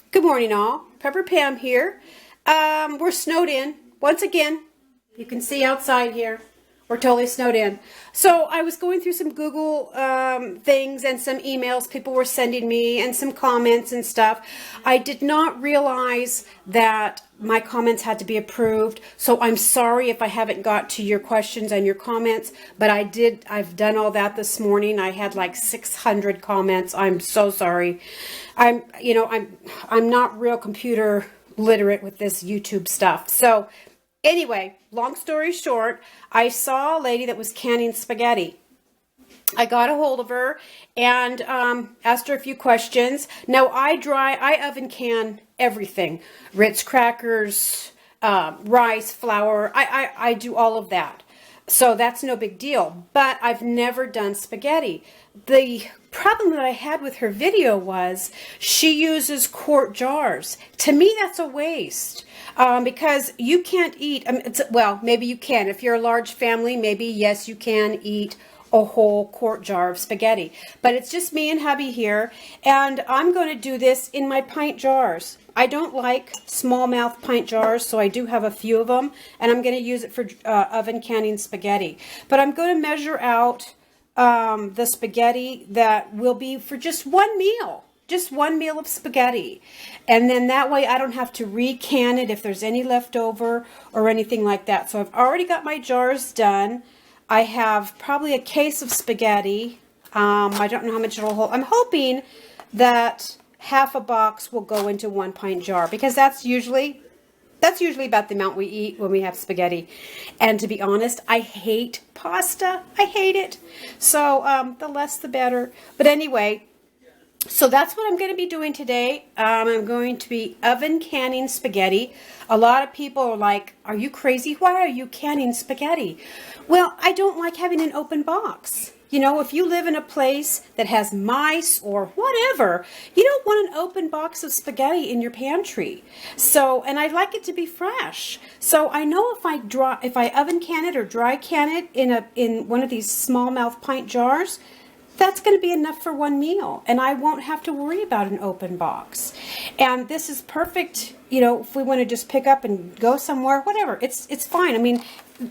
Good morning, all. Pepper Pam here. We're snowed in once again. You can see outside here. We're totally snowed in. So I was going through some Google things and some emails people were sending me and some comments and stuff. I did not realize that my comments had to be approved. So I'm sorry if I haven't got to your questions and your comments, but I did. I've done all that this morning. I had like 600 comments. I'm so sorry. I'm not real computer literate with this YouTube stuff. So anyway, long story short, I saw a lady that was canning spaghetti. I got a hold of her and asked her a few questions. Now I oven can everything. Ritz crackers, rice, flour. I do all of that. So that's no big deal. But I've never done spaghetti. The problem that I had with her video was she uses quart jars. To me, that's a waste. Because you can't eat, well, maybe you can. If you're a large family, maybe, yes, you can eat a whole quart jar of spaghetti. But it's just me and hubby here, and I'm going to do this in my pint jars. I don't like small-mouth pint jars, so I do have a few of them, and I'm going to use it for oven canning spaghetti. But I'm going to measure out the spaghetti that will be for just one meal. Just one meal of spaghetti. And then that way I don't have to recan it if there's any left over or anything like that. So I've already got my jars done. I have probably a case of spaghetti. I don't know how much it'll hold. I'm hoping that half a box will go into 1 pint jar because that's usually about the amount we eat when we have spaghetti. And to be honest, I hate pasta. I hate it. So the less the better. But anyway, so that's what I'm going to be doing today. I'm going to be oven canning spaghetti. A lot of people are like, are you crazy? Why are you canning spaghetti? Well, I don't like having an open box. You know, if you live in a place that has mice or whatever, you don't want an open box of spaghetti in your pantry. So, and I like it to be fresh. So I know if I oven can it or dry can it in one of these smallmouth pint jars, that's going to be enough for one meal, and I won't have to worry about an open box. And this is perfect, you know, if we want to just pick up and go somewhere, whatever, it's fine. I mean,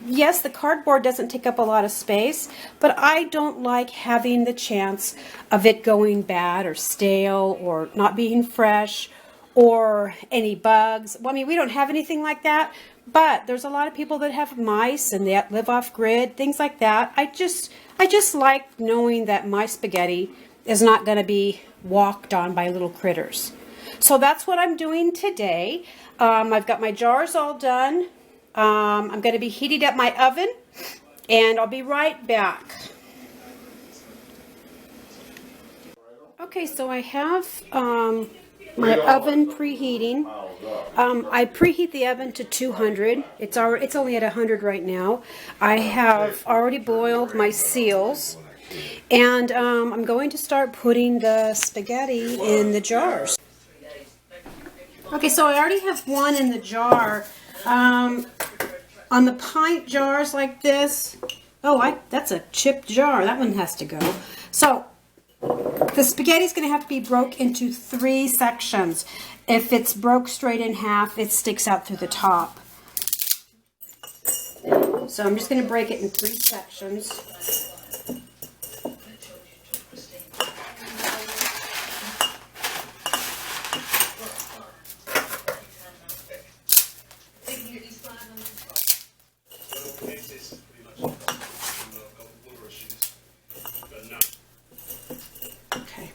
yes, the cardboard doesn't take up a lot of space, but I don't like having the chance of it going bad or stale or not being fresh or any bugs. Well, I mean, we don't have anything like that, but there's a lot of people that have mice and they live off grid, things like that. I just like knowing that my spaghetti is not going to be walked on by little critters. So that's what I'm doing today. I've got my jars all done. I'm going to be heating up my oven, and I'll be right back. Okay, so I have my oven preheating. I preheat the oven to 200. It's only at 100 right now. I have already boiled my seals, and I'm going to start putting the spaghetti in the jars. Okay, so I already have one in the jar. On the pint jars like this, that's a chipped jar. That one has to go. So the spaghetti is going to have to be broke into 3 sections. If it's broke straight in half, it sticks out through the top. So I'm just going to break it in 3 sections. Okay.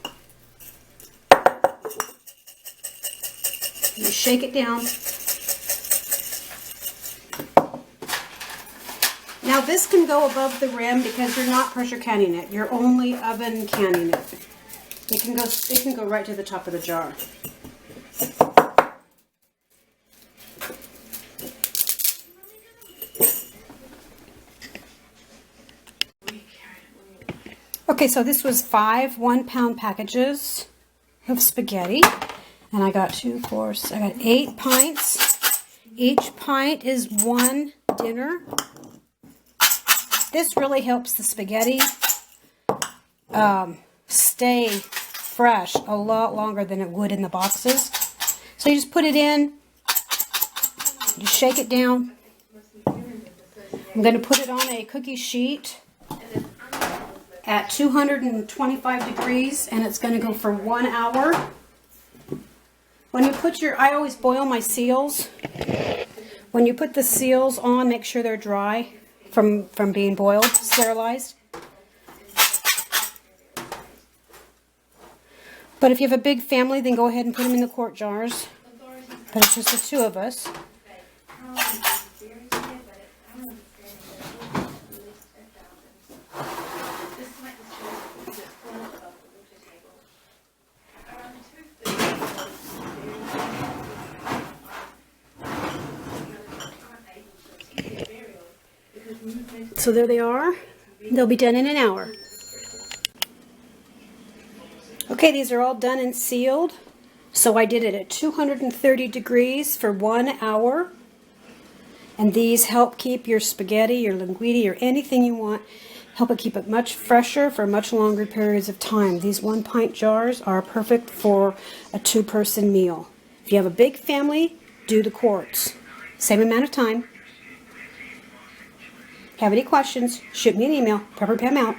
You shake it down. Now this can go above the rim because you're not pressure canning it. You're only oven canning it. It can go right to the top of the jar. Okay, so this was 5 1-pound packages of spaghetti, and I got 8 pints. Each pint is 1 dinner. This really helps the spaghetti stay fresh a lot longer than it would in the boxes. So you just put it in, you shake it down. I'm going to put it on a cookie sheet at 225 degrees, and it's going to go for 1 hour. When you put your, I always boil my seals. When you put the seals on, make sure they're dry from being boiled, sterilized. But if you have a big family, then go ahead and put them in the quart jars. But it's just the two of us. So there they are. They'll be done in an hour. Okay, these are all done and sealed. So I did it at 230 degrees for 1 hour. And these help keep your spaghetti, your linguine, or anything you want, help it keep it much fresher for much longer periods of time. These 1 pint jars are perfect for a 2-person meal. If you have a big family, do the quarts. Same amount of time. Have any questions, shoot me an email. Pepper Pam out.